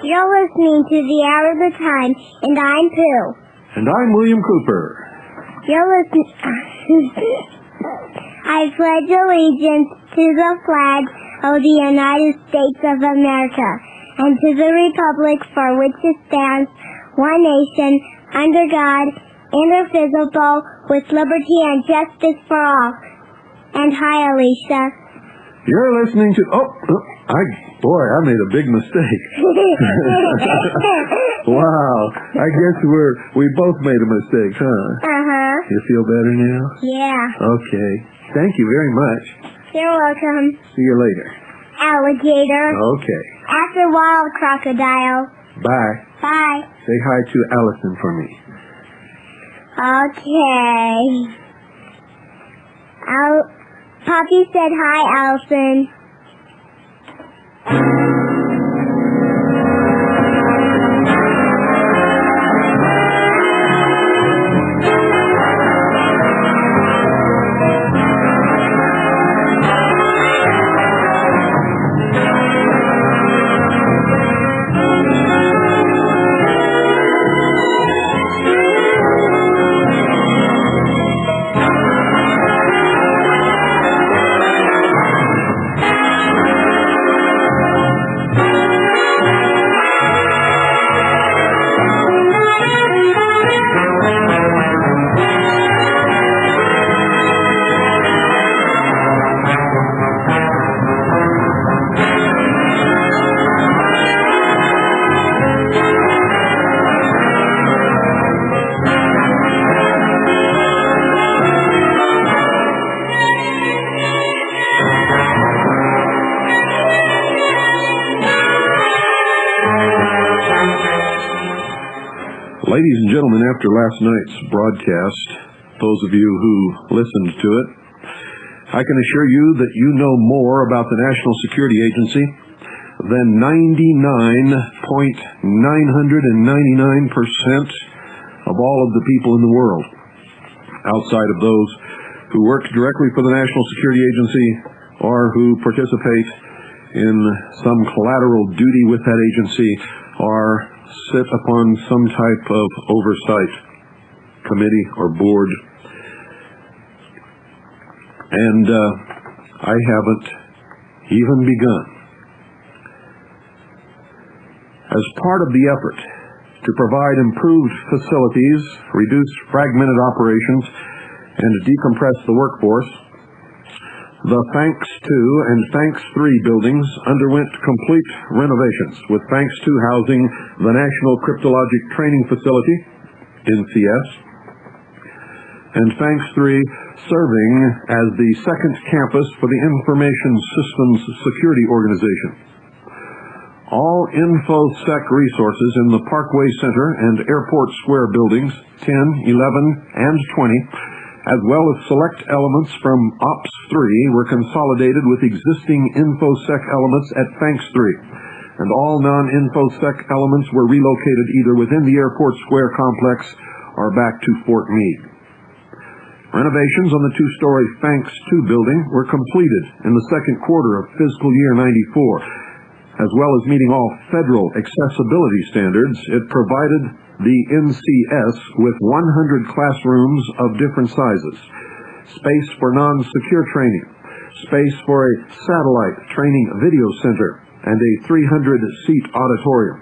You're listening to The Hour of the Time, and I'm Pooh. And I'm William Cooper. You're listening... I pledge allegiance to the flag of the United States of America and to the republic for which it stands, one nation, under God, indivisible, with liberty and justice for all. And hi, Alicia. You're listening to... I made a big mistake. Wow. I guess we both made a mistake, huh? Uh-huh. You feel better now? Yeah. Okay. Thank you very much. You're welcome. See you later. Alligator. Okay. After a while, crocodile. Bye. Bye. Say hi to Allison for me. Okay. Poppy said hi, Allison. Ladies and gentlemen, after last night's broadcast, those of you who listened to it, I can assure you that you know more about the National Security Agency than 99.999% of all of the people in the world. Outside of those who work directly for the National Security Agency or who participate in some collateral duty with that agency or sit upon some type of oversight committee or board. And I haven't even begun. As part of the effort to provide improved facilities, reduce fragmented operations, and decompress the workforce, the Thanks 2 and Thanks 3 buildings underwent complete renovations, with Thanks 2 housing the National Cryptologic Training Facility, NCS, and Thanks 3 serving as the second campus for the Information Systems Security Organization. All InfoSec resources in the Parkway Center and Airport Square buildings, 10, 11, and 20, as well as select elements from Ops 3 were consolidated with existing InfoSec elements at Thanks 3, and all non-InfoSec elements were relocated either within the Airport Square complex or back to Fort Meade. Renovations on the two-story Thanks 2 building were completed in the second quarter of fiscal year 94. As well as meeting all federal accessibility standards, it provided the NCS with 100 classrooms of different sizes, space for non-secure training, space for a satellite training video center, and a 300-seat auditorium.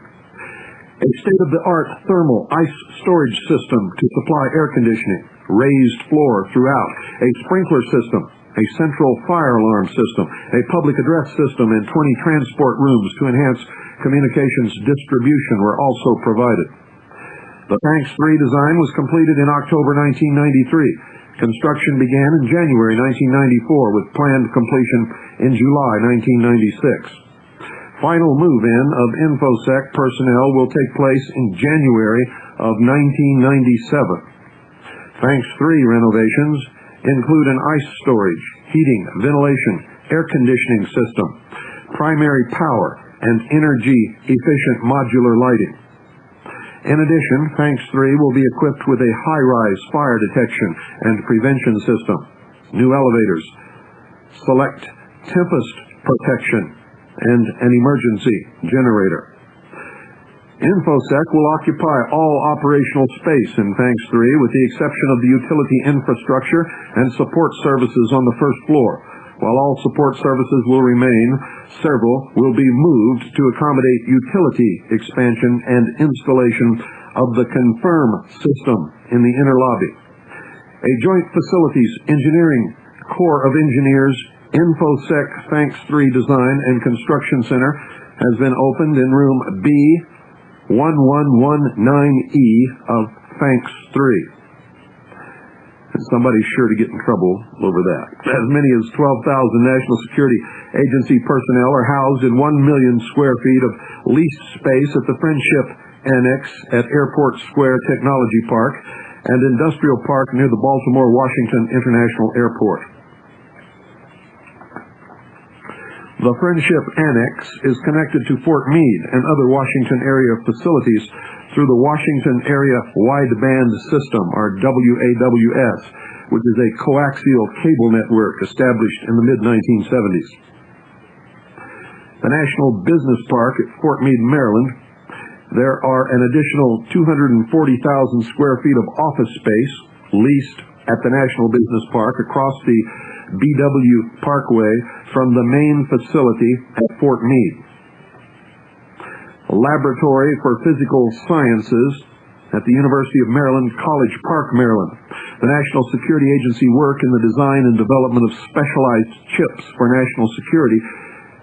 A state-of-the-art thermal ice storage system to supply air conditioning, raised floor throughout, a sprinkler system, a central fire alarm system, a public address system, and 20 transport rooms to enhance communications distribution were also provided. The Thanks 3 design was completed in October 1993. Construction began in January 1994 with planned completion in July 1996. Final move-in of InfoSec personnel will take place in January of 1997. Thanks 3 renovations include an ice storage, heating, ventilation, air conditioning system, primary power, and energy-efficient modular lighting. In addition, Thanks 3 will be equipped with a high-rise fire detection and prevention system, new elevators, select tempest protection, and an emergency generator. InfoSec will occupy all operational space in Thanks 3 with the exception of the utility infrastructure and support services on the first floor. While all support services will remain, several will be moved to accommodate utility expansion and installation of the Confirm system in the inner lobby. A joint facilities engineering Corps of Engineers InfoSec Thanks 3 Design and Construction Center has been opened in room B1119E of Thanks 3. And somebody's sure to get in trouble over that. As many as 12,000 National Security Agency personnel are housed in 1 million square feet of leased space at the Friendship Annex at Airport Square Technology Park and Industrial Park near the Baltimore-Washington International Airport. The Friendship Annex is connected to Fort Meade and other Washington area facilities through the Washington Area Wideband System, or WAWS, which is a coaxial cable network established in the mid-1970s. The National Business Park at Fort Meade, Maryland. There are an additional 240,000 square feet of office space leased at the National Business Park across the BW Parkway from the main facility at Fort Meade. A laboratory for physical sciences at the University of Maryland, College Park, Maryland. The National Security Agency work in the design and development of specialized chips for national security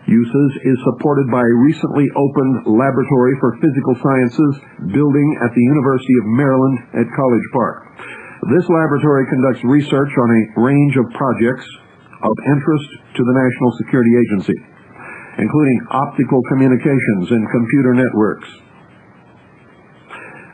uses is supported by a recently opened laboratory for physical sciences building at the University of Maryland at College Park. This laboratory conducts research on a range of projects of interest to the National Security Agency, including optical communications and computer networks.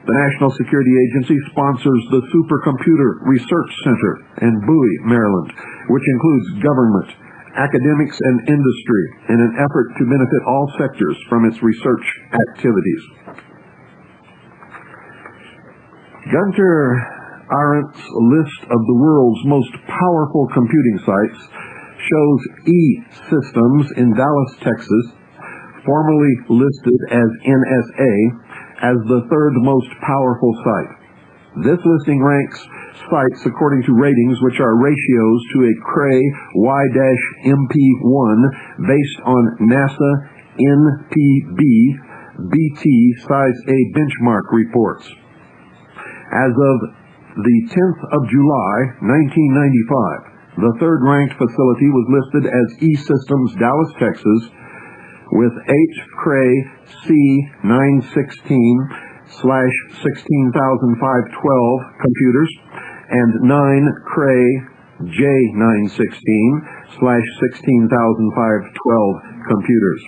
The National Security Agency sponsors the Supercomputer Research Center in Bowie, Maryland, which includes government, academics, and industry in an effort to benefit all sectors from its research activities. Gunter Arendt's list of the world's most powerful computing sites shows E-Systems in Dallas, Texas, formerly listed as NSA, as the third most powerful site. This listing ranks sites according to ratings which are ratios to a Cray Y-MP1 based on NASA NPB BT Size A benchmark reports. As of the 10th of July, 1995, the third-ranked facility was listed as E-Systems Dallas, Texas, with 8 Cray C916/16512 computers and 9 Cray J916/16512 computers.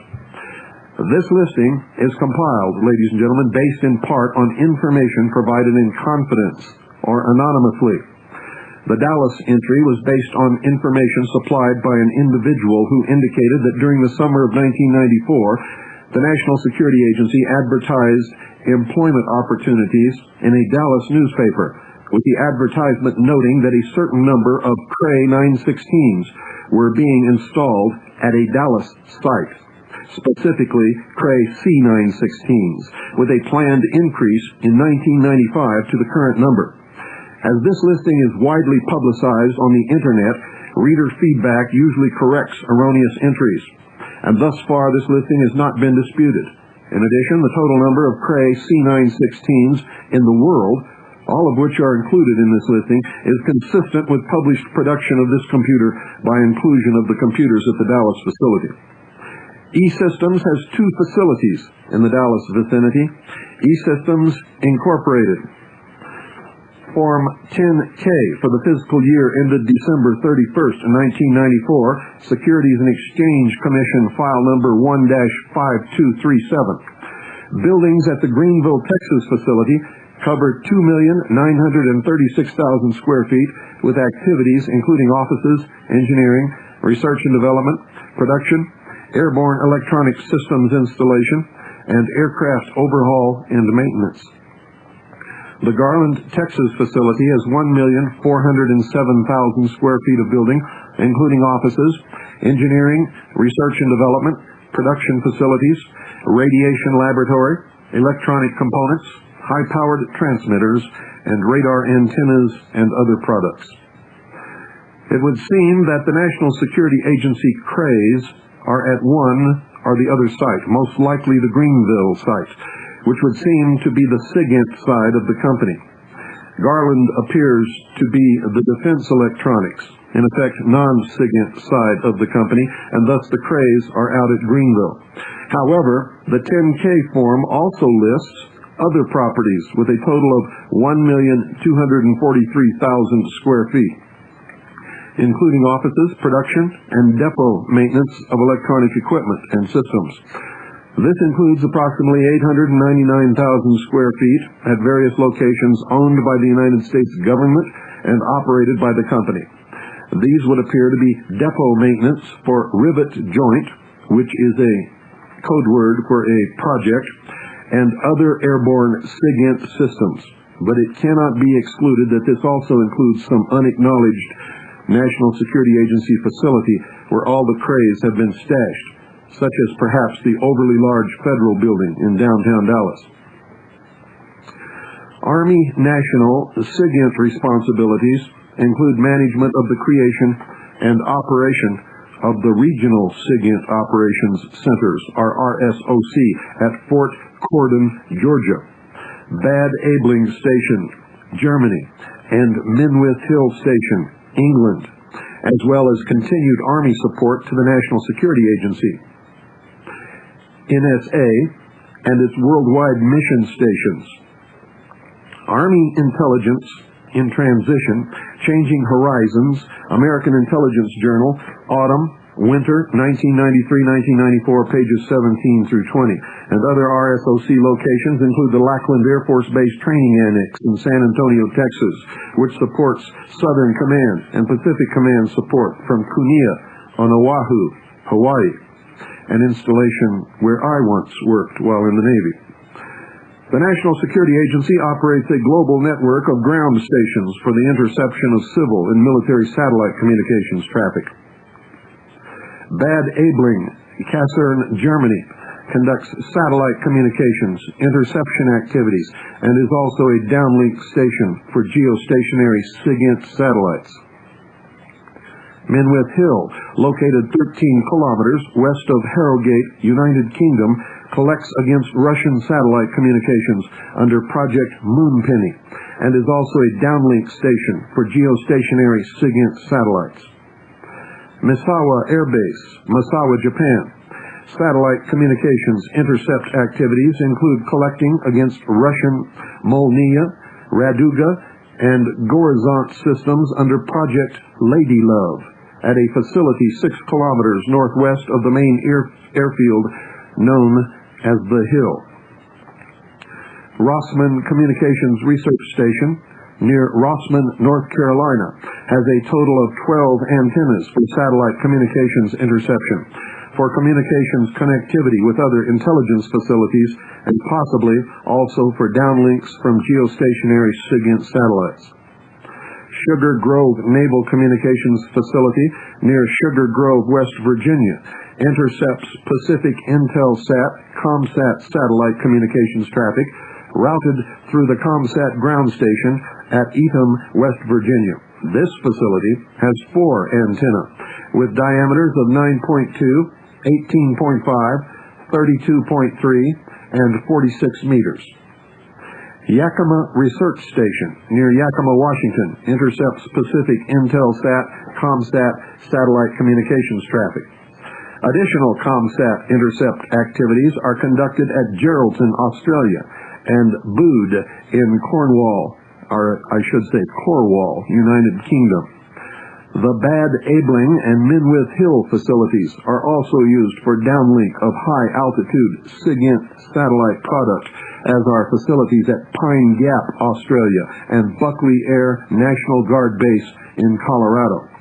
This listing is compiled, ladies and gentlemen, based in part on information provided in confidence or anonymously. The Dallas entry was based on information supplied by an individual who indicated that during the summer of 1994, the National Security Agency advertised employment opportunities in a Dallas newspaper, with the advertisement noting that a certain number of Cray 916s were being installed at a Dallas site, specifically Cray C916s, with a planned increase in 1995 to the current number. As this listing is widely publicized on the Internet, reader feedback usually corrects erroneous entries, and thus far this listing has not been disputed. In addition, the total number of Cray C916s in the world, all of which are included in this listing, is consistent with published production of this computer by inclusion of the computers at the Dallas facility. E-Systems has 2 facilities in the Dallas vicinity. E-Systems Incorporated, Form 10K for the fiscal year ended December 31st, 1994, Securities and Exchange Commission file number 1-5237. Buildings at the Greenville, Texas facility cover 2,936,000 square feet with activities including offices, engineering, research and development, production, airborne electronic systems installation, and aircraft overhaul and maintenance. The Garland, Texas facility has 1,407,000 square feet of building, including offices, engineering, research and development, production facilities, radiation laboratory, electronic components, high-powered transmitters, and radar antennas and other products. It would seem that the National Security Agency crays are at one or the other site, most likely the Greenville site, which would seem to be the SIGINT side of the company. Garland appears to be the Defense Electronics, in effect non-SIGINT side of the company, and thus the crays are out at Greenville. However, the 10K form also lists other properties with a total of 1,243,000 square feet, including offices, production, and depot maintenance of electronic equipment and systems. This includes approximately 899,000 square feet at various locations owned by the United States government and operated by the company. These would appear to be depot maintenance for Rivet Joint, which is a code word for a project, and other airborne SIGINT systems. But it cannot be excluded that this also includes some unacknowledged National Security Agency facility where all the crays have been stashed, such as perhaps the overly large federal building in downtown Dallas. Army National SIGINT responsibilities include management of the creation and operation of the Regional SIGINT Operations Centers, or RSOC, at Fort Corden, Georgia, Bad Aibling Station, Germany, and Minwith Hill Station, England, as well as continued Army support to the National Security Agency, NSA, and its worldwide mission stations. Army Intelligence in Transition, Changing Horizons, American Intelligence Journal, Autumn, Winter, 1993-1994, pages 17 through 20. And other RSOC locations include the Lackland Air Force Base Training Annex in San Antonio, Texas, which supports Southern Command and Pacific Command support from Kunia on Oahu, Hawaii, an installation where I once worked while in the Navy. The National Security Agency operates a global network of ground stations for the interception of civil and military satellite communications traffic. Bad Aibling, Kassern, Germany, conducts satellite communications, interception activities, and is also a downlink station for geostationary SIGINT satellites. Minwith Hill, located 13 kilometers west of Harrogate, United Kingdom, collects against Russian satellite communications under Project Moonpenny, and is also a downlink station for geostationary SIGINT satellites. Misawa Air Base, Misawa, Japan. Satellite communications intercept activities include collecting against Russian Molniya, Raduga, and Gorizont systems under Project Lady Love at a facility 6 kilometers northwest of the main airfield known as The Hill. Rossman Communications Research Station near Rossman, North Carolina, has a total of 12 antennas for satellite communications interception, for communications connectivity with other intelligence facilities, and possibly also for downlinks from geostationary SIGINT satellites. Sugar Grove Naval Communications Facility near Sugar Grove, West Virginia, intercepts Pacific Intelsat ComSat satellite communications traffic routed through the ComSat ground station at Etham, West Virginia. This facility has 4 antennae with diameters of 9.2, 18.5, 32.3, and 46 meters. Yakima Research Station near Yakima, Washington, intercepts Pacific Intelsat ComSat satellite communications traffic. Additional ComSat intercept activities are conducted at Geraldton, Australia, and Bude in Cornwall, or I should say Cornwall, United Kingdom. The Bad Aibling and Minwith Hill facilities are also used for downlink of high-altitude SIGINT satellite product, as are facilities at Pine Gap, Australia, and Buckley Air National Guard Base in Colorado.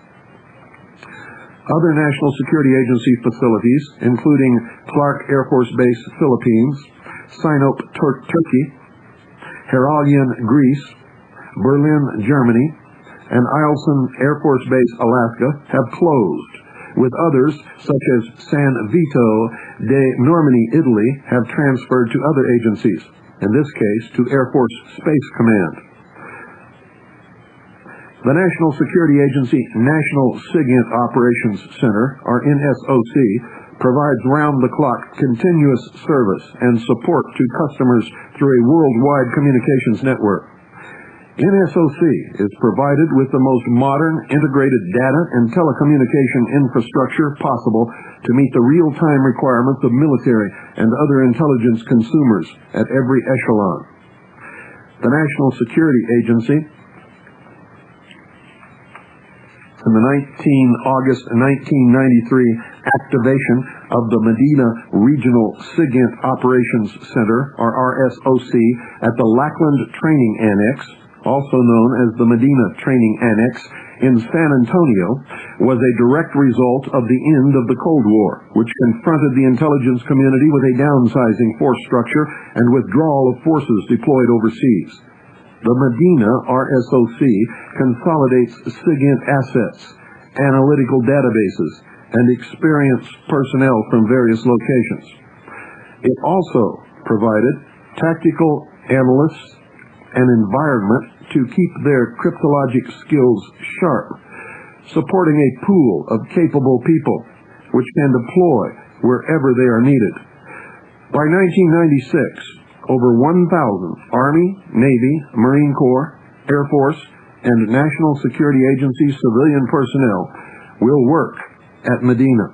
Other National Security Agency facilities, including Clark Air Force Base, Philippines, Sinop, Turkey, Heralian, Greece, Berlin, Germany, and Eielson Air Force Base, Alaska, have closed with others, such as San Vito de Normandy, Italy, have transferred to other agencies, in this case to Air Force Space Command. The National Security Agency National SIGINT Operations Center, or NSOC, provides round-the-clock continuous service and support to customers through a worldwide communications network. NSOC is provided with the most modern integrated data and telecommunication infrastructure possible to meet the real-time requirements of military and other intelligence consumers at every echelon. The National Security Agency, in the August 1993 activation of the Medina Regional SIGINT Operations Center, or RSOC, at the Lackland Training Annex, also known as the Medina Training Annex, in San Antonio, was a direct result of the end of the Cold War, which confronted the intelligence community with a downsizing force structure and withdrawal of forces deployed overseas. The Medina RSOC consolidates SIGINT assets, analytical databases, and experienced personnel from various locations. It also provided tactical analysts an environment to keep their cryptologic skills sharp, supporting a pool of capable people which can deploy wherever they are needed. By 1996, over 1,000 Army, Navy, Marine Corps, Air Force, and National Security Agency civilian personnel will work at Medina.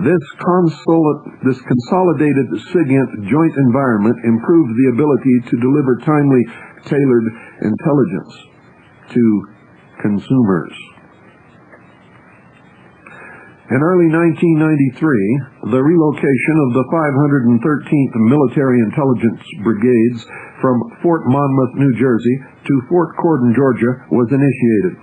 This consolidated SIGINT joint environment improved the ability to deliver timely, tailored intelligence to consumers. In early 1993, the relocation of the 513th Military Intelligence Brigades from Fort Monmouth, New Jersey, to Fort Corden, Georgia, was initiated.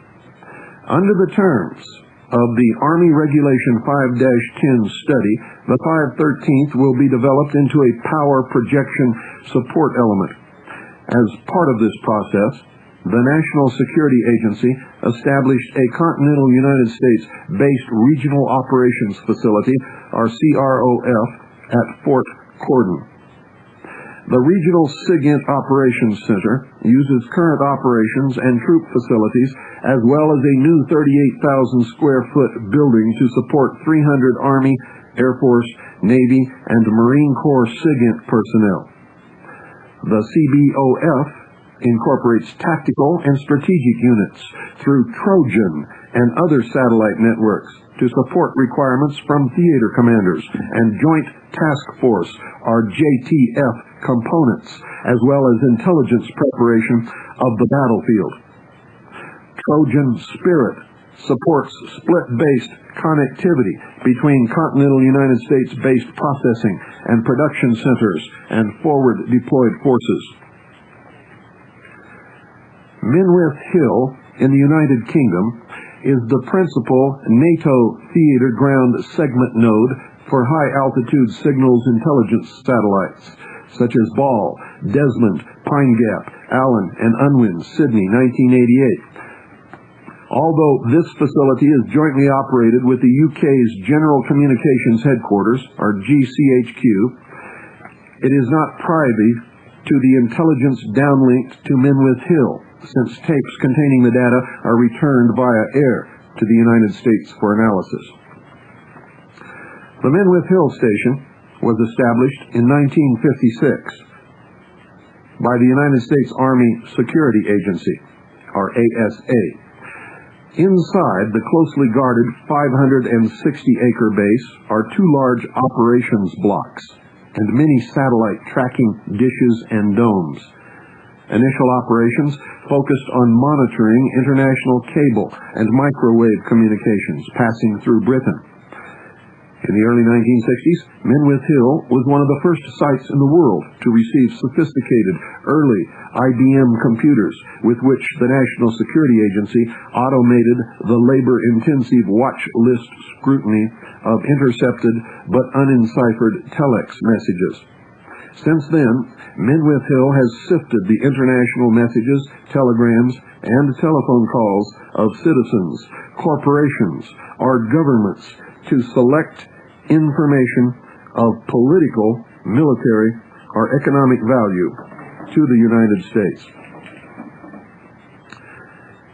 Under the terms of the Army Regulation 5-10 study, the 513th will be developed into a power projection support element. As part of this process, the National Security Agency established a Continental United States-based Regional Operations Facility, or CROF, at Fort Corden. The Regional SIGINT Operations Center uses current operations and troop facilities, as well as a new 38,000 square foot building to support 300 Army, Air Force, Navy, and Marine Corps SIGINT personnel. The CBOF incorporates tactical and strategic units through Trojan and other satellite networks to support requirements from theater commanders and Joint Task Force, or JTF, components, as well as intelligence preparation of the battlefield. Trojan Spirit supports split-based connectivity between continental United States-based processing and production centers and forward deployed forces. Minwith Hill in the United Kingdom is the principal NATO theater ground segment node for high-altitude signals intelligence satellites, such as Ball, Desmond, Pine Gap, Allen, and Unwin, Sydney, 1988. Although this facility is jointly operated with the UK's General Communications Headquarters, or GCHQ, it is not privy to the intelligence downlinked to Minwith Hill, since tapes containing the data are returned via air to the United States for analysis. The Minwith Hill Station was established in 1956 by the United States Army Security Agency, or ASA. Inside the closely guarded 560-acre base are two large operations blocks and many satellite tracking dishes and domes. Initial operations focused on monitoring international cable and microwave communications passing through Britain. In the early 1960s, Minwith Hill was one of the first sites in the world to receive sophisticated, early IBM computers with which the National Security Agency automated the labor-intensive watch list scrutiny of intercepted but unenciphered telex messages. Since then, Minwith Hill has sifted the international messages, telegrams, and telephone calls of citizens, corporations, or governments to select information of political, military, or economic value to the United States.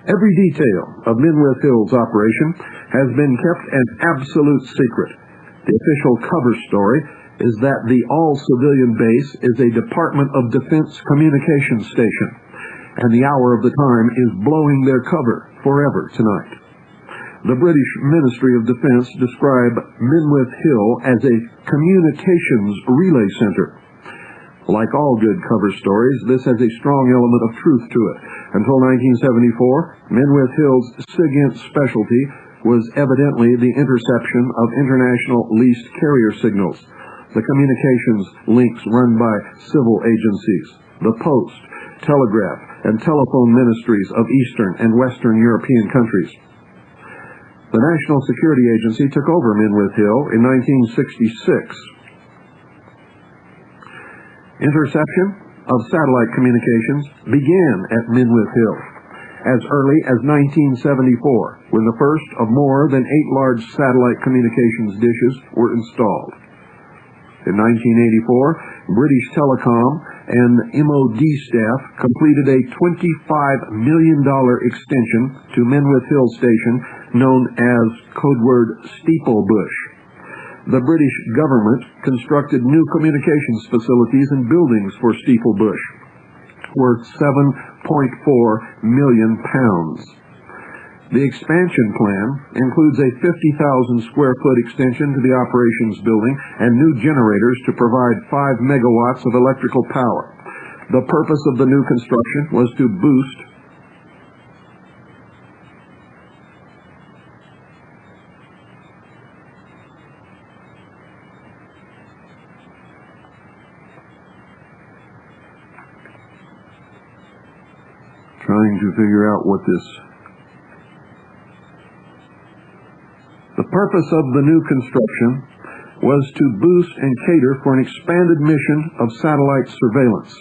Every detail of Minwith Hill's operation has been kept an absolute secret. The official cover story is that the all-civilian base is a Department of Defense communications station, and the hour of the time is blowing their cover forever tonight. The British Ministry of Defense described Minwith Hill as a communications relay center. Like all good cover stories, this has a strong element of truth to it. Until 1974, Minwith Hill's SIGINT specialty was evidently the interception of international leased carrier signals, the communications links run by civil agencies, the post, telegraph, and telephone ministries of Eastern and Western European countries. The National Security Agency took over Minwith Hill in 1966. Interception of satellite communications began at Minwith Hill as early as 1974, when the first of more than 8 large satellite communications dishes were installed. In 1984, British Telecom and MOD staff completed a $25 million extension to Minwith Hill Station known as codeword Steeplebush. The British government constructed new communications facilities and buildings for Steeplebush, worth £7.4 million. The expansion plan includes a 50,000 square foot extension to the operations building and new generators to provide 5 megawatts of electrical power. The purpose of the new construction was to boost trying to figure out what this. The purpose of the new construction was to boost and cater for an expanded mission of satellite surveillance.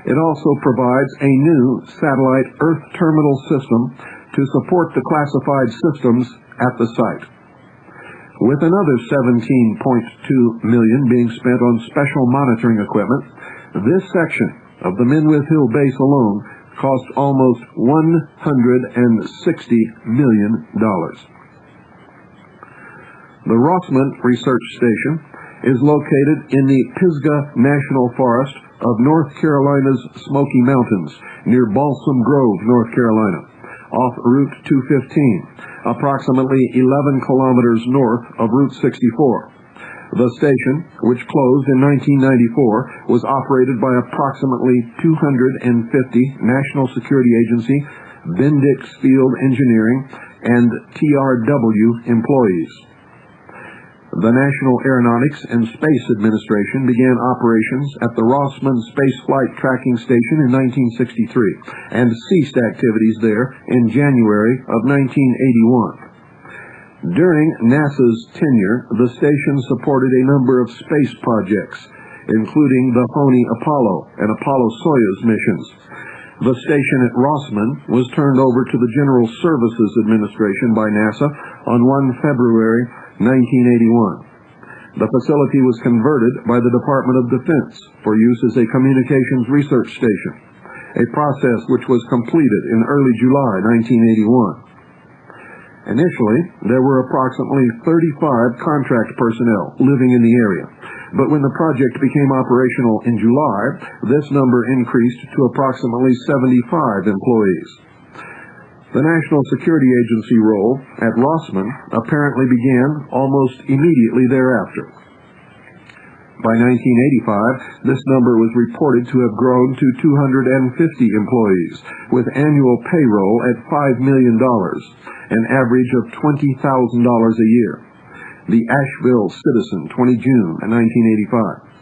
It also provides a new satellite Earth terminal system to support the classified systems at the site. With another $17.2 million being spent on special monitoring equipment, this section of the Minwith Hill base alone cost almost $160 million. The Rossman Research Station is located in the Pisgah National Forest of North Carolina's Smoky Mountains, near Balsam Grove, North Carolina, off Route 215, approximately 11 kilometers north of Route 64. The station, which closed in 1994, was operated by approximately 250 National Security Agency, Bendix Field Engineering, and TRW employees. The National Aeronautics and Space Administration began operations at the Rossman Space Flight Tracking Station in 1963 and ceased activities there in January of 1981. During NASA's tenure, the station supported a number of space projects, including the Phony Apollo and Apollo-Soyuz missions. The station at Rossman was turned over to the General Services Administration by NASA on 1 February 1981. The facility was converted by the Department of Defense for use as a communications research station, a process which was completed in early July 1981. Initially, there were approximately 35 contract personnel living in the area, but when the project became operational in July, this number increased to approximately 75 employees. The National Security Agency role at Rossman apparently began almost immediately thereafter. By 1985, this number was reported to have grown to 250 employees, with annual payroll at $5 million, an average of $20,000 a year. The Asheville Citizen, 20 June 1985.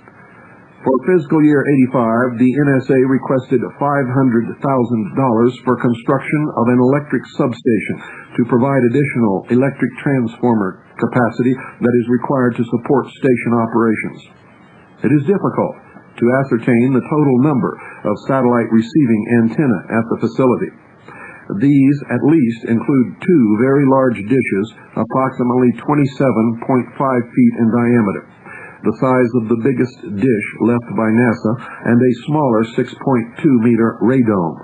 For fiscal year 85, the NSA requested $500,000 for construction of an electric substation to provide additional electric transformer capacity that is required to support station operations. It is difficult to ascertain the total number of satellite receiving antennae at the facility. These at least include 2 very large dishes, approximately 27.5 feet in diameter, the size of the biggest dish left by NASA, and a smaller 6.2-meter radome.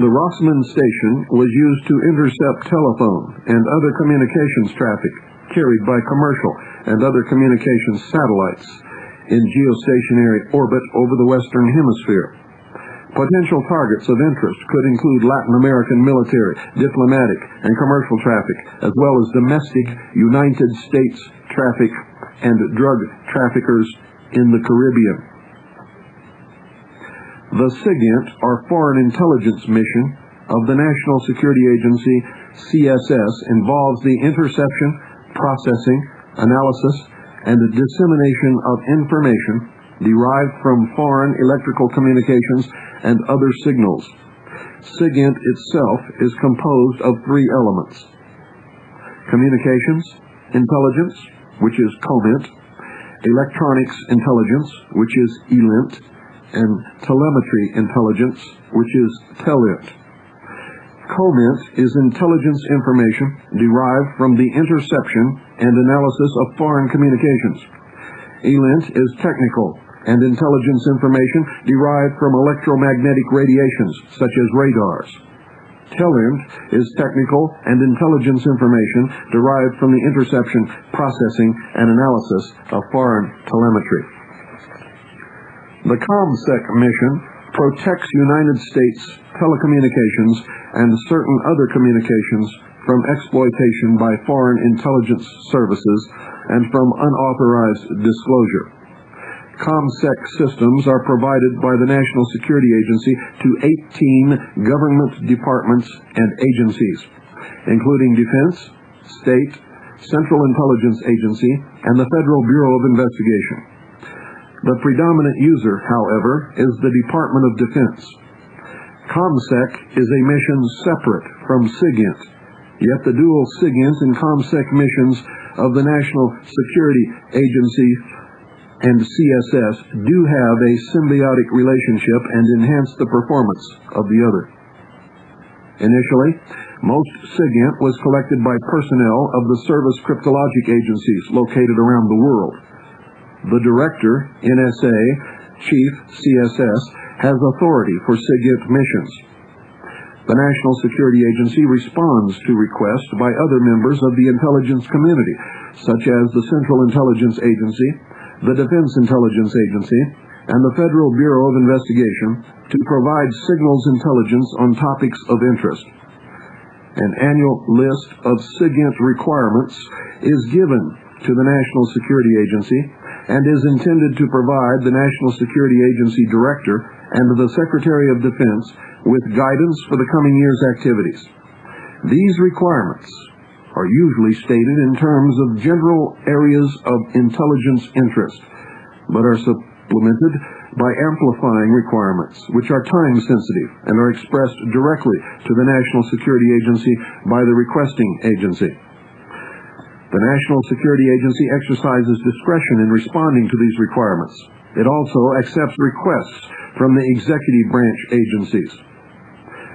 The Rossman station was used to intercept telephone and other communications traffic carried by commercial and other communications satellites in geostationary orbit over the Western Hemisphere. Potential targets of interest could include Latin American military, diplomatic, and commercial traffic, as well as domestic United States traffic and drug traffickers in the Caribbean. The SIGINT, or Foreign Intelligence Mission, of the National Security Agency, CSS, involves the interception, processing, analysis, and dissemination of information derived from foreign electrical communications and other signals. SIGINT itself is composed of 3 elements: communications intelligence, which is COMINT, electronics intelligence, which is ELINT, and telemetry intelligence, which is TELINT. COMINT is intelligence information derived from the interception and analysis of foreign communications. ELINT is technical and intelligence information derived from electromagnetic radiations, such as radars. TELINT is technical and intelligence information derived from the interception, processing, and analysis of foreign telemetry. The COMSEC mission protects United States telecommunications and certain other communications from exploitation by foreign intelligence services and from unauthorized disclosure. COMSEC systems are provided by the National Security Agency to 18 government departments and agencies, including Defense, State, Central Intelligence Agency, and the Federal Bureau of Investigation. The predominant user, however, is the Department of Defense. COMSEC is a mission separate from SIGINT, yet the dual SIGINT and COMSEC missions of the National Security Agency and CSS do have a symbiotic relationship and enhance the performance of the other. Initially, most SIGINT was collected by personnel of the service cryptologic agencies located around the world. The Director, NSA, Chief, CSS, has authority for SIGINT missions. The National Security Agency responds to requests by other members of the intelligence community, such as the Central Intelligence Agency, the Defense Intelligence Agency, and the Federal Bureau of Investigation to provide signals intelligence on topics of interest. An annual list of SIGINT requirements is given to the National Security Agency and is intended to provide the National Security Agency Director and the Secretary of Defense with guidance for the coming year's activities. These requirements are usually stated in terms of general areas of intelligence interest, but are supplemented by amplifying requirements, which are time-sensitive and are expressed directly to the National Security Agency by the requesting agency. The National Security Agency exercises discretion in responding to these requirements. It also accepts requests from the executive branch agencies.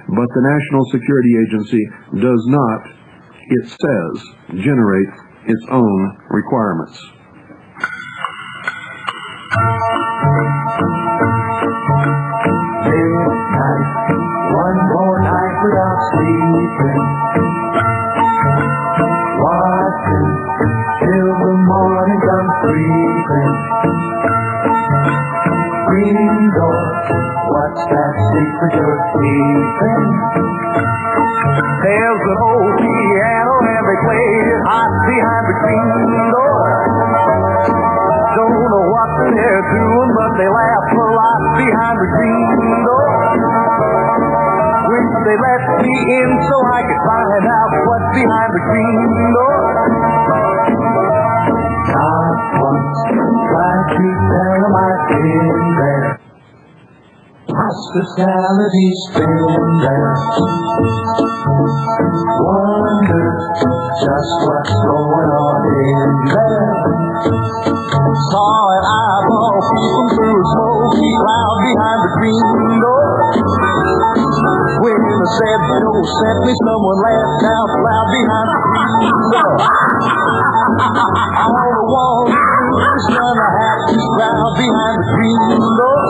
But the National Security Agency does not, it says, generate its own requirements. Midnight, one more night without sleeping, watching till the morning comes creeping. Green door, what's that secret you're keeping? There's an old piano and they play it hot behind the green door. Don't know what they're doing, but they laugh a lot behind the green door. Wish they let me in so I could find out what's behind the green door. Not once tried to tell them I've been there. I hospitality's been there. Wonder just what's going on in there. Saw an eyeball peeping through a smoky cloud behind the green door. When I said Joe sent me, someone laughed out loud behind the green door. All the wall is gonna have to crowd behind the green door.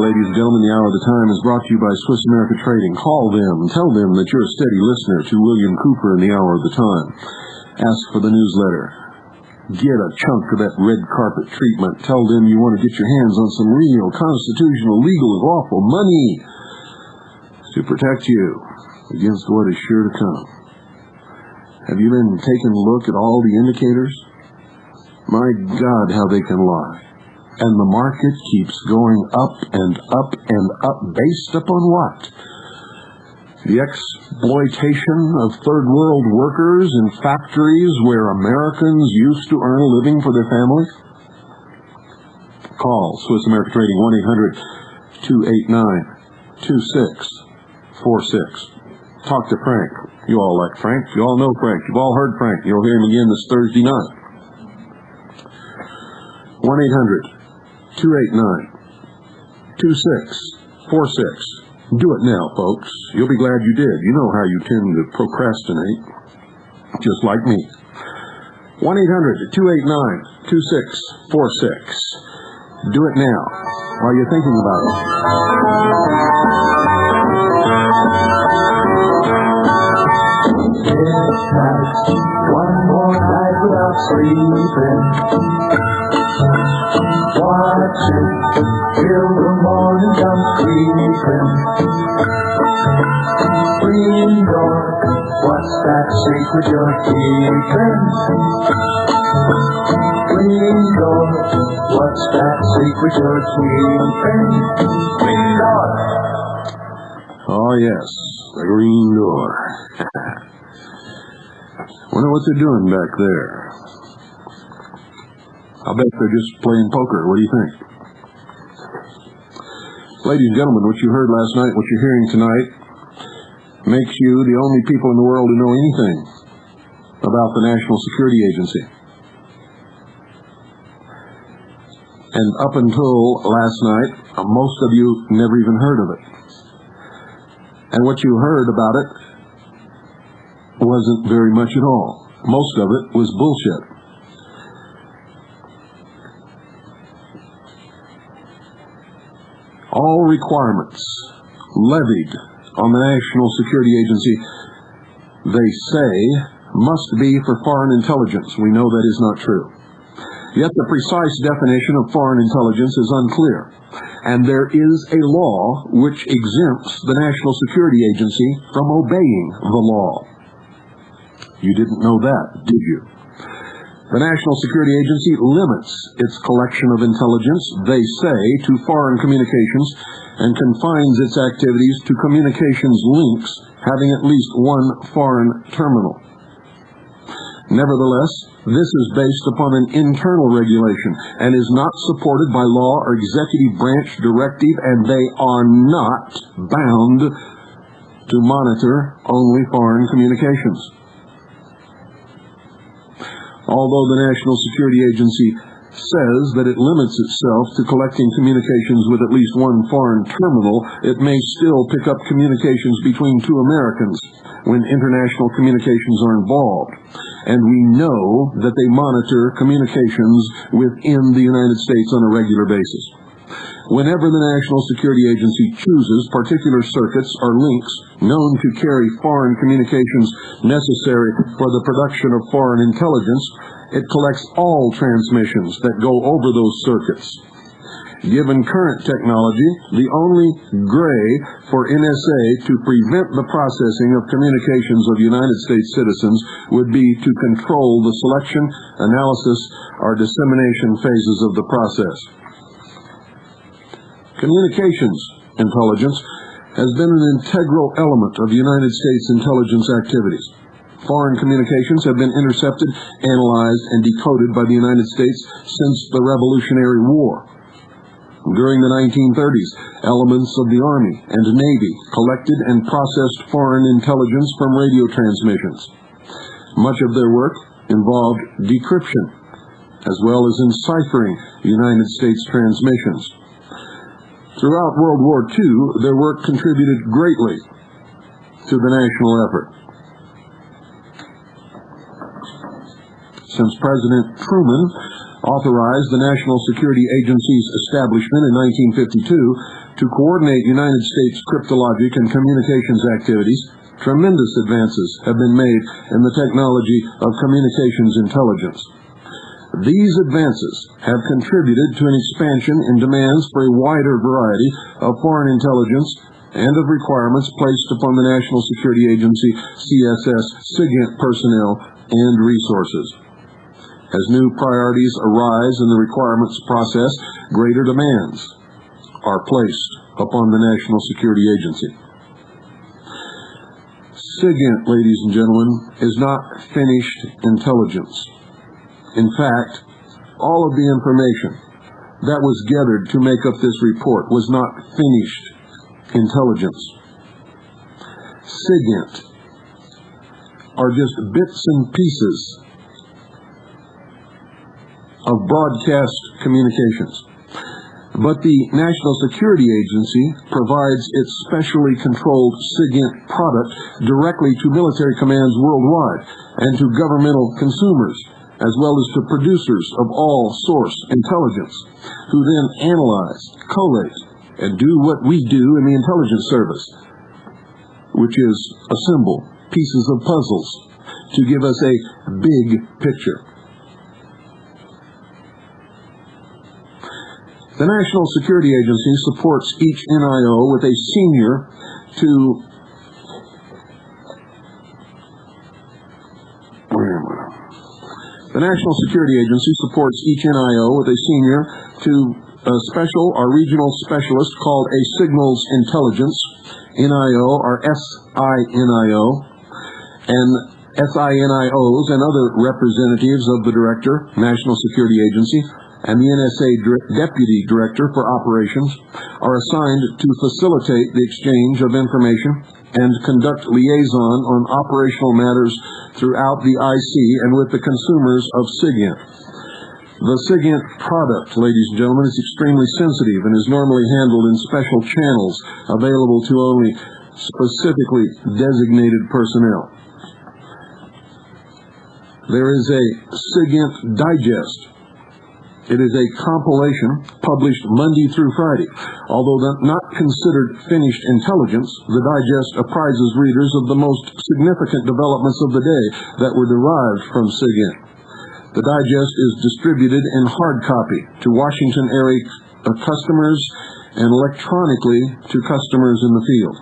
Ladies and gentlemen, the Hour of the Time is brought to you by Swiss America Trading. Call them. Tell them that you're a steady listener to William Cooper in the Hour of the Time. Ask for the newsletter. Get a chunk of that red carpet treatment. Tell them you want to get your hands on some real constitutional, legal, and lawful money to protect you against what is sure to come. Have you been taking a look at all the indicators? My God, how they can lie. And the market keeps going up and up and up based upon what? The exploitation of third world workers in factories where Americans used to earn a living for their families? Call Swiss America Trading 1-800-289-2646. Talk to Frank. You all like Frank. You all know Frank. You've all heard Frank. You'll hear him again this Thursday night. 1-800-289-2646. Do it now, folks. You'll be glad you did. You know how you tend to procrastinate, just like me. 1-800-289-2646. Do it now while you're thinking about it. One more night without sleeping. Watching till the morning comes creeping. Green door, what's that secret you're keeping? Green door, what's that secret you're keeping? Green door. Oh, yes, the green door. Wonder what they're doing back there. I'll bet they're just playing poker. What do you think? Ladies and gentlemen, what you heard last night, what you're hearing tonight, makes you the only people in the world who know anything about the National Security Agency. And up until last night, most of you never even heard of it. And what you heard about it wasn't very much at all. Most of it was bullshit. All requirements levied on the National Security Agency, they say, must be for foreign intelligence. We know that is not true. Yet the precise definition of foreign intelligence is unclear, and there is a law which exempts the National Security Agency from obeying the law. You didn't know that, did you? The National Security Agency limits its collection of intelligence, they say, to foreign communications and confines its activities to communications links having at least one foreign terminal. Nevertheless, this is based upon an internal regulation and is not supported by law or executive branch directive, and they are not bound to monitor only foreign communications. Although the National Security Agency says that it limits itself to collecting communications with at least one foreign terminal, it may still pick up communications between two Americans when international communications are involved. And we know that they monitor communications within the United States on a regular basis. Whenever the National Security Agency chooses particular circuits or links known to carry foreign communications necessary for the production of foreign intelligence, it collects all transmissions that go over those circuits. Given current technology, the only gray for NSA to prevent the processing of communications of United States citizens would be to control the selection, analysis, or dissemination phases of the process. Communications intelligence has been an integral element of United States intelligence activities. Foreign communications have been intercepted, analyzed, and decoded by the United States since the Revolutionary War. During the 1930s, elements of the Army and Navy collected and processed foreign intelligence from radio transmissions. Much of their work involved decryption, as well as enciphering United States transmissions. Throughout World War II, their work contributed greatly to the national effort. Since President Truman authorized the National Security Agency's establishment in 1952 to coordinate United States cryptologic and communications activities, tremendous advances have been made in the technology of communications intelligence. These advances have contributed to an expansion in demands for a wider variety of foreign intelligence and of requirements placed upon the National Security Agency, CSS, SIGINT personnel and resources. As new priorities arise in the requirements process, greater demands are placed upon the National Security Agency. SIGINT, ladies and gentlemen, is not finished intelligence. In fact, all of the information that was gathered to make up this report was not finished intelligence. SIGINT are just bits and pieces of broadcast communications. But the National Security Agency provides its specially controlled SIGINT product directly to military commands worldwide and to governmental consumers, as well as to producers of all source intelligence, who then analyze, collate, and do what we do in the intelligence service, which is assemble pieces of puzzles to give us a big picture. The National Security Agency supports each NIO with a senior to The National Security Agency supports each NIO with a senior to a special or regional specialist called a Signals Intelligence NIO or SINIO, and SINIOs and other representatives of the Director, National Security Agency, and the NSA Deputy Director for Operations are assigned to facilitate the exchange of information and conduct liaison on operational matters throughout the IC and with the consumers of SIGINT. The SIGINT product, ladies and gentlemen, is extremely sensitive and is normally handled in special channels available to only specifically designated personnel. There is a SIGINT Digest. It is a compilation published Monday through Friday. Although not considered finished intelligence, the digest apprises readers of the most significant developments of the day that were derived from SIGINT. The digest is distributed in hard copy to Washington area customers and electronically to customers in the field.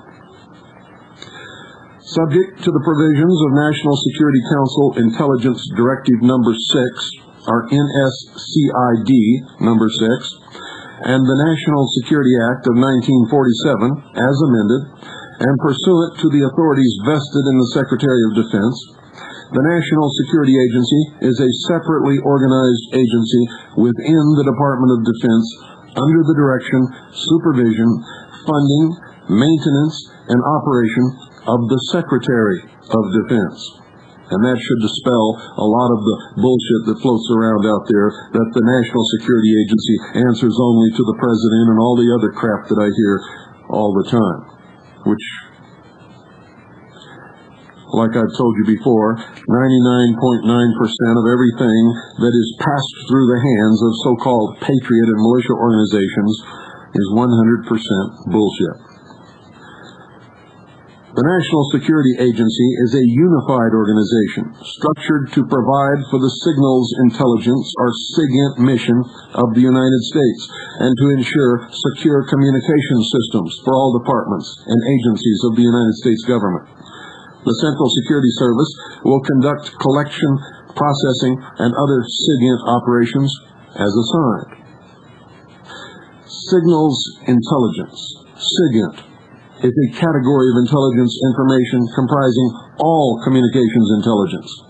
Subject to the provisions of National Security Council Intelligence Directive Number 6, or NSCID number 6, and the National Security Act of 1947, as amended, and pursuant to the authorities vested in the Secretary of Defense, the National Security Agency is a separately organized agency within the Department of Defense under the direction, supervision, funding, maintenance, and operation of the Secretary of Defense. And that should dispel a lot of the bullshit that floats around out there that the National Security Agency answers only to the President and all the other crap that I hear all the time. Which, like I've told you before, 99.9% of everything that is passed through the hands of so-called patriot and militia organizations is 100% bullshit. The National Security Agency is a unified organization structured to provide for the signals intelligence or SIGINT mission of the United States and to ensure secure communication systems for all departments and agencies of the United States government. The Central Security Service will conduct collection, processing, and other SIGINT operations as assigned. Signals intelligence, SIGINT, is a category of intelligence information comprising all communications intelligence.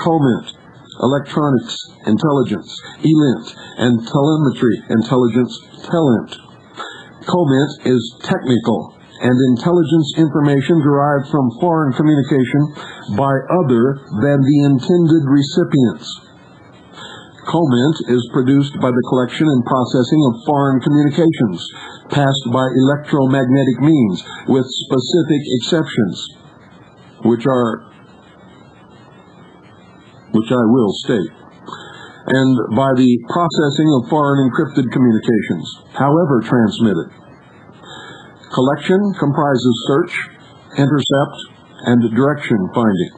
COMINT, electronics intelligence, ELINT, and telemetry intelligence, TELINT. COMINT is technical and intelligence information derived from foreign communication by other than the intended recipients. COMINT is produced by the collection and processing of foreign communications passed by electromagnetic means, with specific exceptions, which I will state, and by the processing of foreign encrypted communications, however transmitted. Collection comprises search, intercept, and direction finding.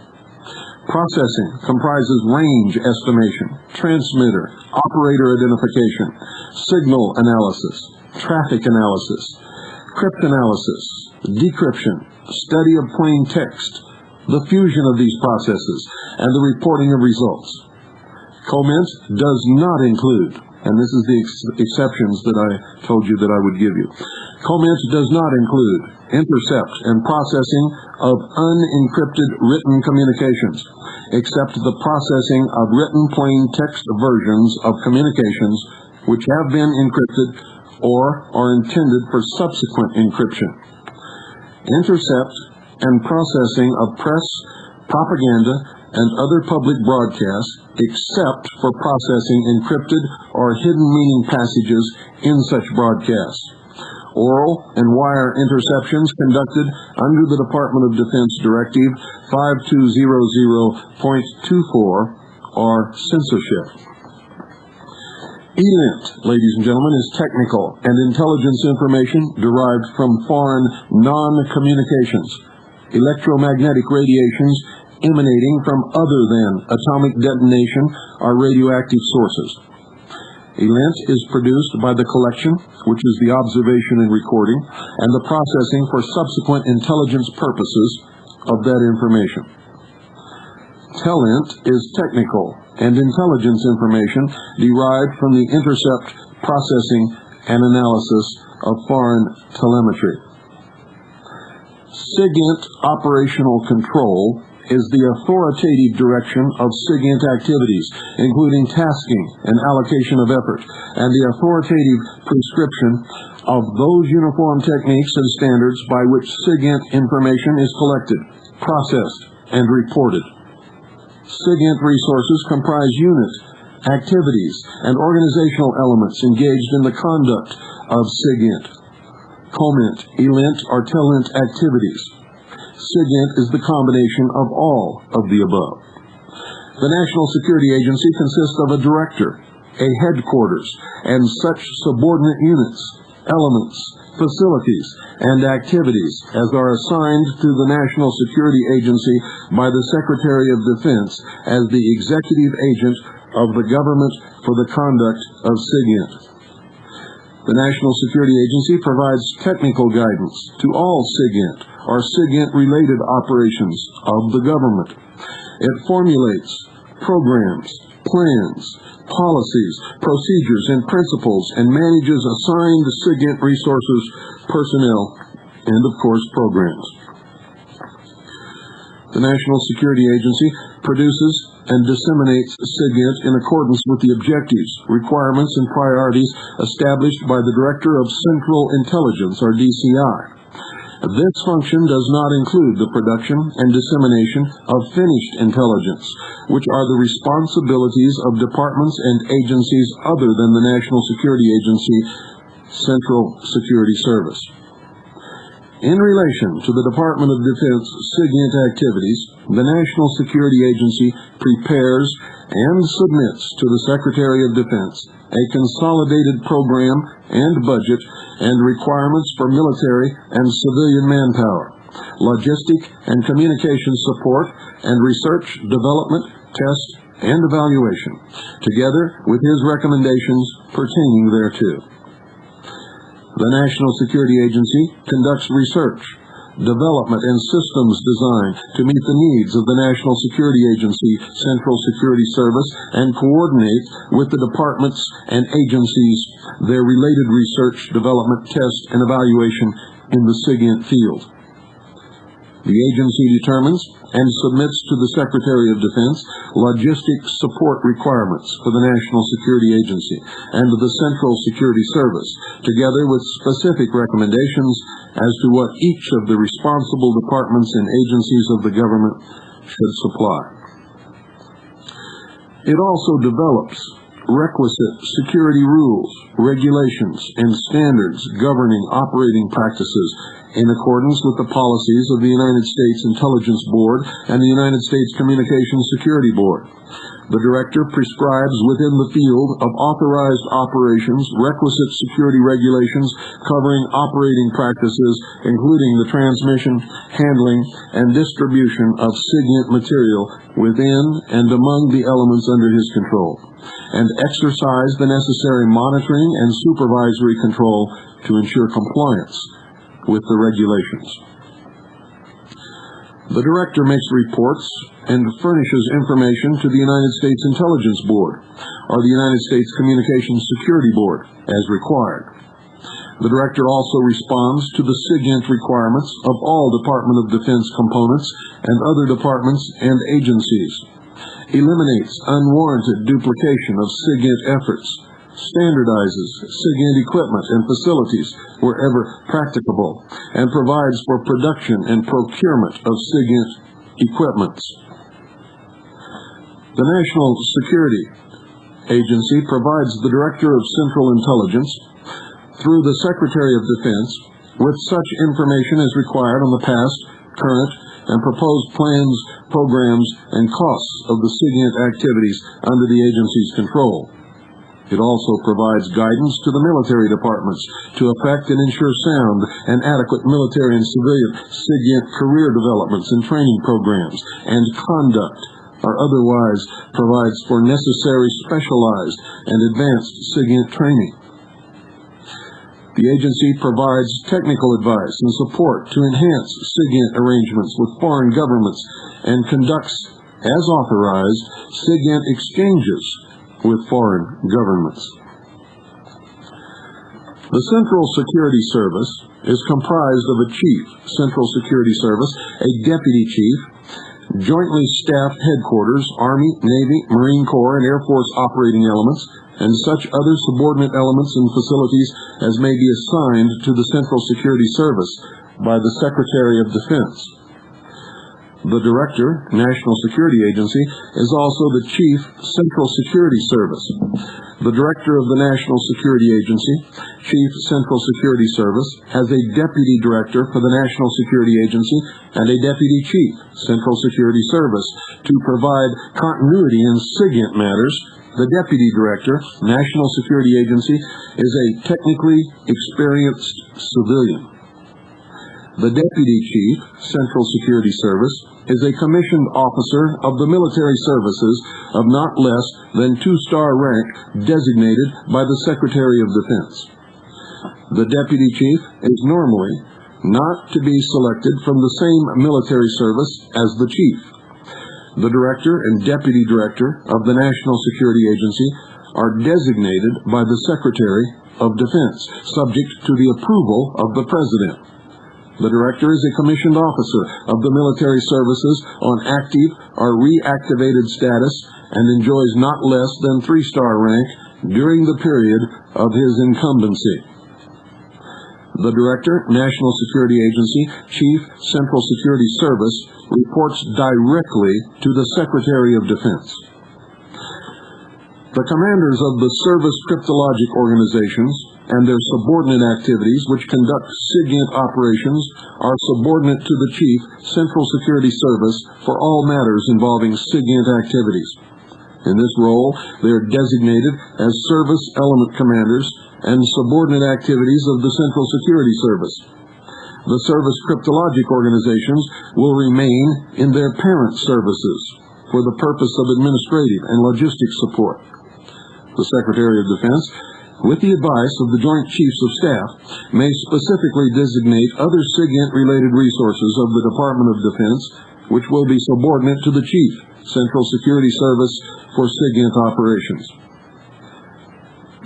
Processing comprises range estimation, transmitter, operator identification, signal analysis, traffic analysis, cryptanalysis, decryption, study of plain text, the fusion of these processes, and the reporting of results. COMINT does not include, and this is the exceptions that I told you that I would give you, COMINT does not include intercept and processing of unencrypted written communications, except the processing of written plain text versions of communications which have been encrypted or are intended for subsequent encryption. Intercept and processing of press, propaganda, and other public broadcasts, except for processing encrypted or hidden meaning passages in such broadcasts. Oral and wire interceptions conducted under the Department of Defense Directive 5200.24 are censorship. ELINT, ladies and gentlemen, is technical and intelligence information derived from foreign non-communications, electromagnetic radiations emanating from other than atomic detonation or radioactive sources. ELINT is produced by the collection, which is the observation and recording, and the processing for subsequent intelligence purposes of that information. TELINT is technical and intelligence information derived from the intercept, processing, and analysis of foreign telemetry. SIGINT operational control is the authoritative direction of SIGINT activities, including tasking and allocation of effort, and the authoritative prescription of those uniform techniques and standards by which SIGINT information is collected, processed, and reported. SIGINT resources comprise unit, activities, and organizational elements engaged in the conduct of SIGINT. COMINT, ELINT, or TELINT activities. SIGINT is the combination of all of the above. The National Security Agency consists of a director, a headquarters, and such subordinate units, elements, facilities, and activities as are assigned to the National Security Agency by the Secretary of Defense as the executive agent of the government for the conduct of SIGINT. The National Security Agency provides technical guidance to all SIGINT or SIGINT-related operations of the government. It formulates programs, plans, policies, procedures, and principles, and manages assigned SIGINT resources, personnel, and, of course, programs. The National Security Agency produces and disseminates SIGINT in accordance with the objectives, requirements, and priorities established by the Director of Central Intelligence, or DCI. This function does not include the production and dissemination of finished intelligence, which are the responsibilities of departments and agencies other than the National Security Agency, Central Security Service. In relation to the Department of Defense SIGINT activities, the National Security Agency prepares and submits to the Secretary of Defense a consolidated program and budget and requirements for military and civilian manpower, logistic and communication support, and research, development, test, and evaluation, together with his recommendations pertaining thereto. The National Security Agency conducts research, development, and systems design to meet the needs of the National Security Agency, Central Security Service, and coordinate with the departments and agencies their related research, development, test, and evaluation in the SIGINT field. The agency determines and submits to the Secretary of Defense logistic support requirements for the National Security Agency and the Central Security Service, together with specific recommendations as to what each of the responsible departments and agencies of the government should supply. It also develops requisite security rules, regulations, and standards governing operating practices in accordance with the policies of the United States Intelligence Board and the United States Communications Security Board. The Director prescribes within the field of authorized operations requisite security regulations covering operating practices, including the transmission, handling, and distribution of SIGINT material within and among the elements under his control, and exercise the necessary monitoring and supervisory control to ensure compliance with the regulations. The Director makes reports and furnishes information to the United States Intelligence Board or the United States Communications Security Board as required. The Director also responds to the SIGINT requirements of all Department of Defense components and other departments and agencies, eliminates unwarranted duplication of SIGINT efforts, standardizes SIGINT equipment and facilities wherever practicable, and provides for production and procurement of SIGINT equipments. The National Security Agency provides the Director of Central Intelligence, through the Secretary of Defense, with such information as required on the past, current, and proposed plans, programs, and costs of the SIGINT activities under the agency's control. It also provides guidance to the military departments to effect and ensure sound and adequate military and civilian SIGINT career developments and training programs and conduct, or otherwise provides for necessary specialized and advanced SIGINT training. The agency provides technical advice and support to enhance SIGINT arrangements with foreign governments and conducts, as authorized, SIGINT exchanges with foreign governments. The Central Security Service is comprised of a Chief, Central Security Service, a Deputy Chief, jointly staffed headquarters, Army, Navy, Marine Corps, and Air Force operating elements, and such other subordinate elements and facilities as may be assigned to the Central Security Service by the Secretary of Defense. The Director, National Security Agency, is also the Chief, Central Security Service. The Director of the National Security Agency, Chief, Central Security Service, has a Deputy Director for the National Security Agency and a Deputy Chief, Central Security Service. To provide continuity in SIGINT matters, the Deputy Director, National Security Agency, is a technically experienced civilian. The Deputy Chief, Central Security Service, is a commissioned officer of the military services of not less than 2-star rank designated by the Secretary of Defense. The Deputy Chief is normally not to be selected from the same military service as the Chief. The Director and Deputy Director of the National Security Agency are designated by the Secretary of Defense, subject to the approval of the President. The Director is a commissioned officer of the military services on active or reactivated status and enjoys not less than 3-star rank during the period of his incumbency. The Director, National Security Agency, Chief, Central Security Service, reports directly to the Secretary of Defense. The commanders of the service cryptologic organizations and their subordinate activities which conduct SIGINT operations are subordinate to the Chief, Central Security Service, for all matters involving SIGINT activities. In this role, they are designated as service element commanders and subordinate activities of the Central Security Service. The service cryptologic organizations will remain in their parent services for the purpose of administrative and logistic support. The Secretary of Defense, with the advice of the Joint Chiefs of Staff, may specifically designate other SIGINT-related resources of the Department of Defense, which will be subordinate to the Chief, Central Security Service, for SIGINT operations.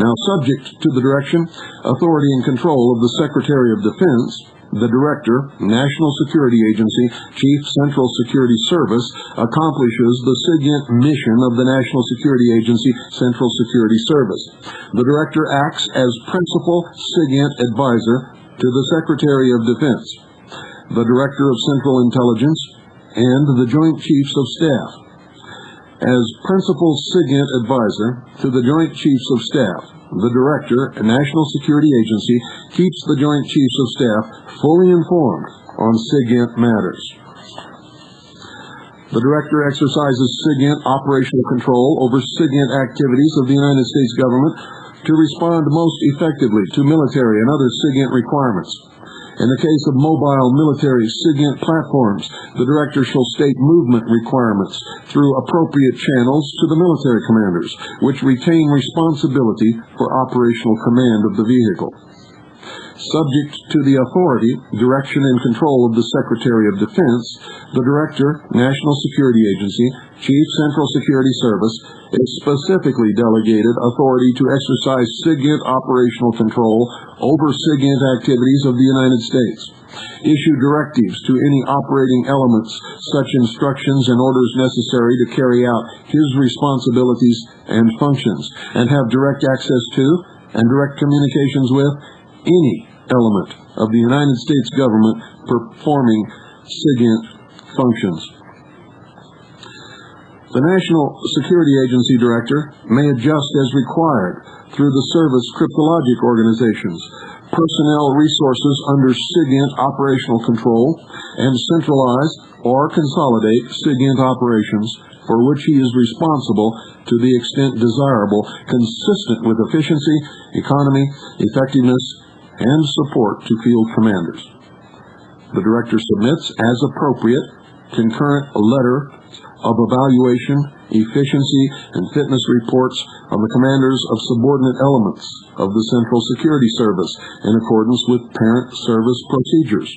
Now, subject to the direction, authority, and control of the Secretary of Defense, the Director, National Security Agency, Chief Central Security Service, accomplishes the SIGINT mission of the National Security Agency, Central Security Service. The Director acts as Principal SIGINT Advisor to the Secretary of Defense, the Director of Central Intelligence, and the Joint Chiefs of Staff. As Principal SIGINT Advisor to the Joint Chiefs of Staff, the Director, National Security Agency, keeps the Joint Chiefs of Staff fully informed on SIGINT matters. The Director exercises SIGINT operational control over SIGINT activities of the United States government to respond most effectively to military and other SIGINT requirements. In the case of mobile military SIGINT platforms, the Director shall state movement requirements through appropriate channels to the military commanders, which retain responsibility for operational command of the vehicle. Subject to the authority, direction, and control of the Secretary of Defense, the Director, National Security Agency, Chief Central Security Service, is specifically delegated authority to exercise SIGINT operational control over SIGINT activities of the United States, issue directives to any operating elements, such instructions and orders necessary to carry out his responsibilities and functions, and have direct access to and direct communications with any element of the United States government performing SIGINT functions. The National Security Agency Director may adjust as required through the service cryptologic organizations, personnel resources under SIGINT operational control, and centralize or consolidate SIGINT operations for which he is responsible to the extent desirable, consistent with efficiency, economy, effectiveness, and support to field commanders. The Director submits, as appropriate, concurrent letter of evaluation, efficiency, and fitness reports of the commanders of subordinate elements of the Central Security Service in accordance with parent service procedures,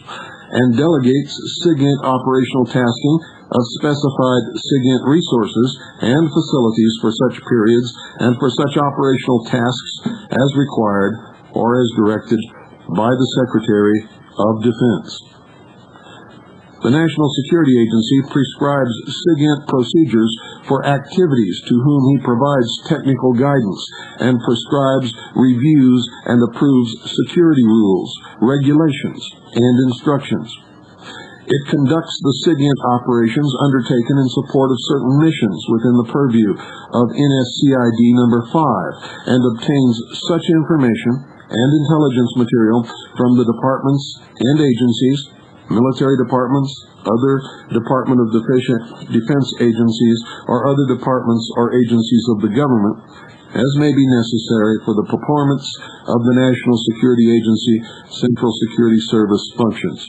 and delegates SIGINT operational tasking of specified SIGINT resources and facilities for such periods and for such operational tasks as required or as directed by the Secretary of Defense. The National Security Agency prescribes SIGINT procedures for activities to whom he provides technical guidance and prescribes, reviews, and approves security rules, regulations, and instructions. It conducts the SIGINT operations undertaken in support of certain missions within the purview of NSCID number 5 and obtains such information and intelligence material from the departments and agencies, military departments, other Department of Defense agencies, or other departments or agencies of the government, as may be necessary for the performance of the National Security Agency Central Security Service functions.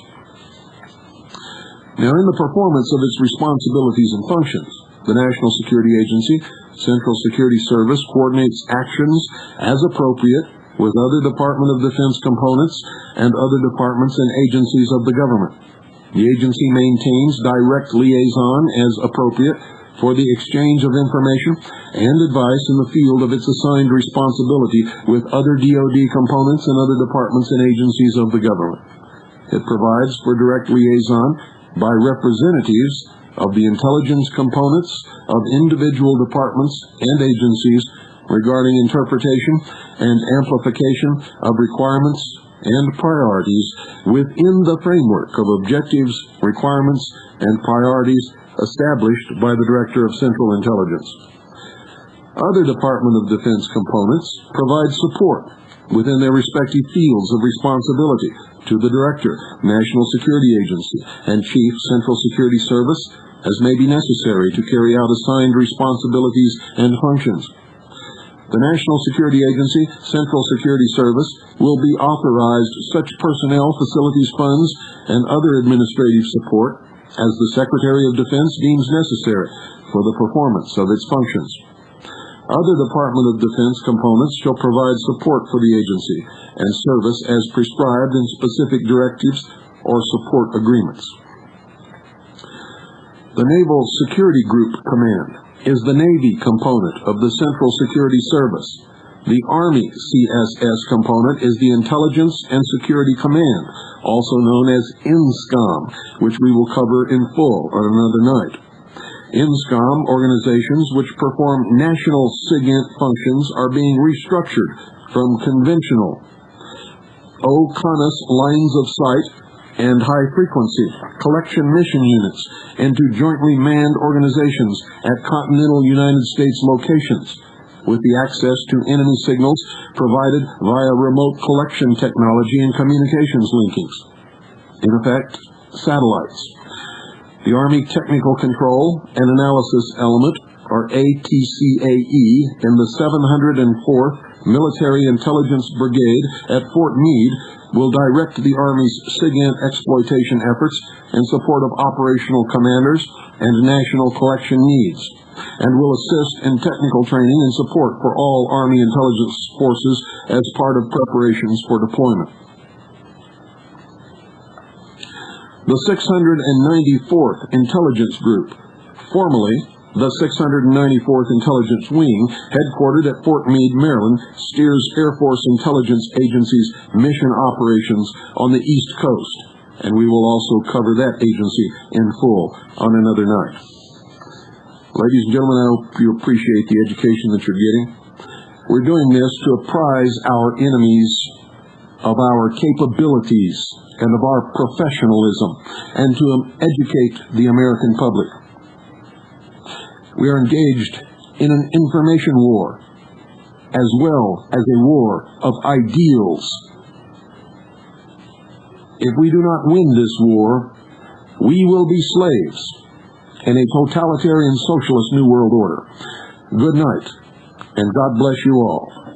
Now, in the performance of its responsibilities and functions, the National Security Agency Central Security Service coordinates actions as appropriate with other Department of Defense components and other departments and agencies of the government. The agency maintains direct liaison as appropriate for the exchange of information and advice in the field of its assigned responsibility with other DoD components and other departments and agencies of the government. It provides for direct liaison by representatives of the intelligence components of individual departments and agencies regarding interpretation and amplification of requirements and priorities within the framework of objectives, requirements, and priorities established by the Director of Central Intelligence. Other Department of Defense components provide support within their respective fields of responsibility to the Director, National Security Agency, and Chief Central Security Service as may be necessary to carry out assigned responsibilities and functions. The National Security Agency Central Security Service will be authorized such personnel, facilities, funds, and other administrative support as the Secretary of Defense deems necessary for the performance of its functions. Other Department of Defense components shall provide support for the agency and service as prescribed in specific directives or support agreements. The Naval Security Group Command is the Navy component of the Central Security Service. The Army CSS component is the Intelligence and Security Command, also known as INSCOM, which we will cover in full on another night. INSCOM organizations which perform national SIGINT functions are being restructured from conventional OCONUS lines of sight and high-frequency collection mission units into jointly manned organizations at continental United States locations, with the access to enemy signals provided via remote collection technology and communications linkings. In effect, satellites. The Army Technical Control and Analysis Element, or ATCAE, in the 704th Military Intelligence Brigade at Fort Meade will direct the Army's SIGINT exploitation efforts in support of operational commanders and national collection needs, and will assist in technical training and support for all Army intelligence forces as part of preparations for deployment. The 694th Intelligence Group, formerly the 694th Intelligence Wing, headquartered at Fort Meade, Maryland, steers Air Force Intelligence Agency's mission operations on the East Coast, and we will also cover that agency in full on another night. Ladies and gentlemen, I hope you appreciate the education that you're getting. We're doing this to apprise our enemies of our capabilities and of our professionalism, and to educate the American public. We are engaged in an information war, as well as a war of ideals. If we do not win this war, we will be slaves in a totalitarian socialist New World Order. Good night, and God bless you all.